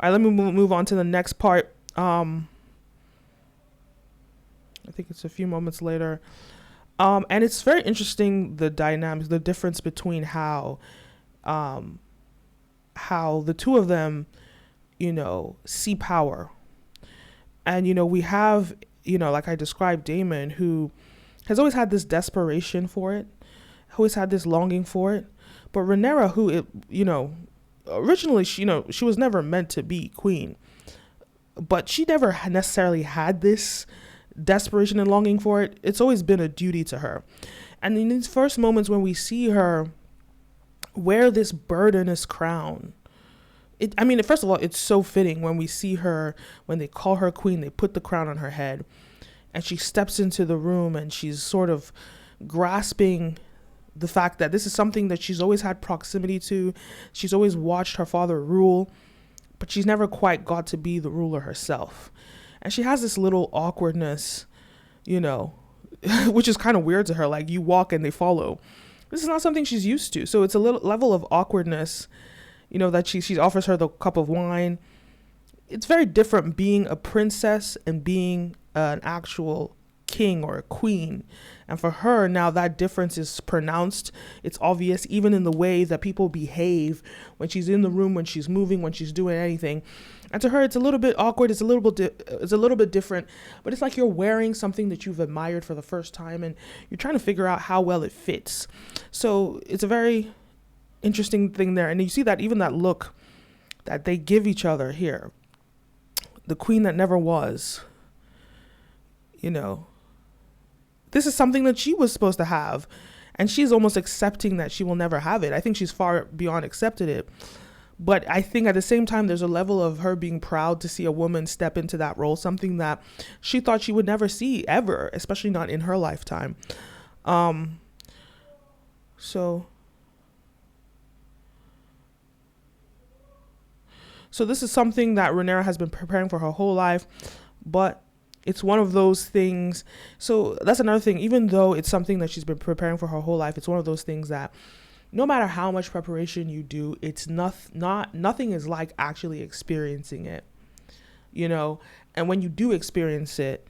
All right, let me move on to the next part. I think it's a few moments later. And it's very interesting, the dynamics, the difference between um, how the two of them, see power. And, we have, like I described, Damon, who has always had this desperation for it, always had this longing for it. But Rhaenyra, who, originally, she was never meant to be queen, but she never necessarily had this desperation and longing for it. It's always been a duty to her. And in these first moments when we see her wear this burdenous crown, first of all, it's so fitting when we see her, when they call her queen, they put the crown on her head, and she steps into the room and she's sort of grasping the fact that this is something that she's always had proximity to. She's always watched her father rule, but she's never quite got to be the ruler herself. And she has this little awkwardness, which is kind of weird to her. Like, you walk and they follow. This is not something she's used to. So it's a little level of awkwardness, that she offers her the cup of wine. It's very different being a princess and being an actual king or a queen. And for her, now that difference is pronounced. It's obvious, even in the way that people behave when she's in the room, when she's moving, when she's doing anything. And to her, it's a little bit awkward. It's a little bit different. But it's like you're wearing something that you've admired for the first time, and you're trying to figure out how well it fits. So it's a very interesting thing there. And you see that even that look that they give each other here, the queen that never was, this is something that she was supposed to have, and she's almost accepting that she will never have it. I think she's far beyond accepted it. But I think at the same time, there's a level of her being proud to see a woman step into that role, something that she thought she would never see ever, especially not in her lifetime. So this is something that Rhaenyra has been preparing for her whole life, but it's one of those things. So that's another thing. Even though it's something that she's been preparing for her whole life, it's one of those things that no matter how much preparation you do, it's nothing is like actually experiencing it, and when you do experience it,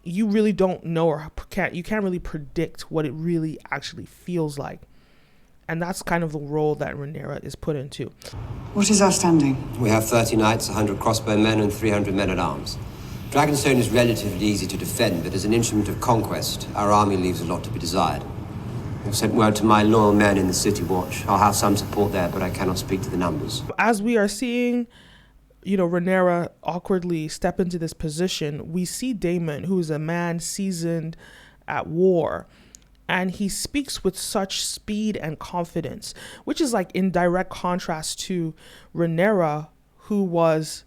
you really don't know, or you can't really predict what it really actually feels like. And that's kind of the role that Rhaenyra is put into. What is our standing? We have 30 knights, 100 crossbow men, and 300 men at arms. Dragonstone is relatively easy to defend, but as an instrument of conquest, our army leaves a lot to be desired. I've sent word to my loyal men in the City Watch. I'll have some support there, but I cannot speak to the numbers. As we are seeing, Rhaenyra awkwardly step into this position, we see Daemon, who's a man seasoned at war, and he speaks with such speed and confidence, which is like in direct contrast to Rhaenyra, who was,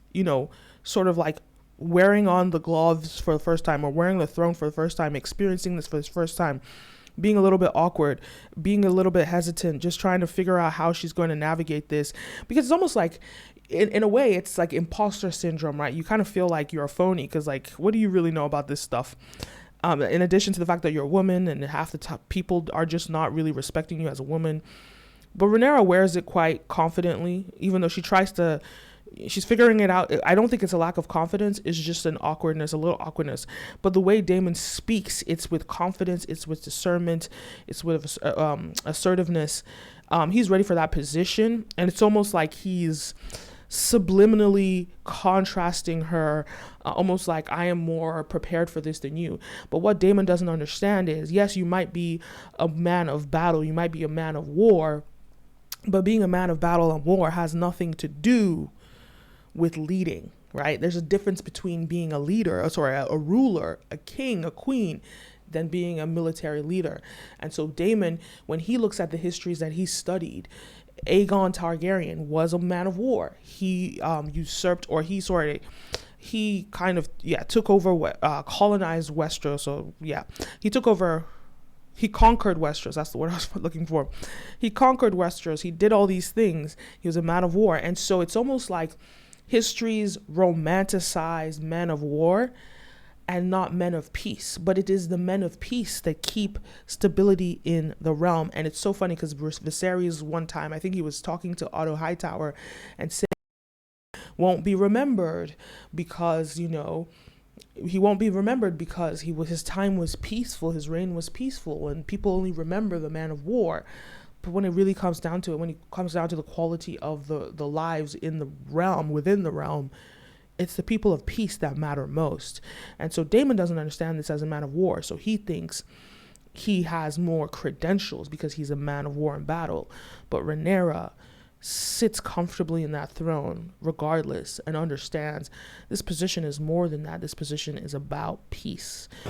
sort of like wearing on the gloves for the first time, or wearing the throne for the first time, experiencing this for the first time, being a little bit awkward, being a little bit hesitant, just trying to figure out how she's going to navigate this. Because it's almost like, in a way, it's like imposter syndrome, right? You kind of feel like you're a phony because, like, what do you really know about this stuff? In addition to the fact that you're a woman and half the top people are just not really respecting you as a woman. But Rhaenyra wears it quite confidently, even though she's figuring it out. I don't think it's a lack of confidence. It's just an awkwardness, a little awkwardness. But the way Daemon speaks, it's with confidence, it's with discernment, it's with assertiveness. He's ready for that position. And it's almost like he's subliminally contrasting her, almost like, I am more prepared for this than you. But what Daemon doesn't understand is, yes, you might be a man of battle, you might be a man of war, but being a man of battle and war has nothing to do with leading, right? There's a difference between being a leader, a ruler, a king, a queen, than being a military leader. And so Daemon, when he looks at the histories that he studied, Aegon Targaryen was a man of war. He usurped, or he kind of took over, colonized Westeros. So he conquered Westeros. That's the word I was looking for. He conquered Westeros. He did all these things. He was a man of war. And so it's almost like history's romanticized men of war and not men of peace. But it is the men of peace that keep stability in the realm. And it's so funny because Viserys one time, I think he was talking to Otto Hightower and said, won't be remembered because, he won't be remembered because his time was peaceful, his reign was peaceful, and people only remember the man of war. But when it really comes down to it, when it comes down to the quality of the lives in the realm, within the realm, it's the people of peace that matter most. And so Daemon doesn't understand this as a man of war. So he thinks he has more credentials because he's a man of war in battle. But Rhaenyra sits comfortably in that throne regardless and understands this position is more than that. This position is about peace.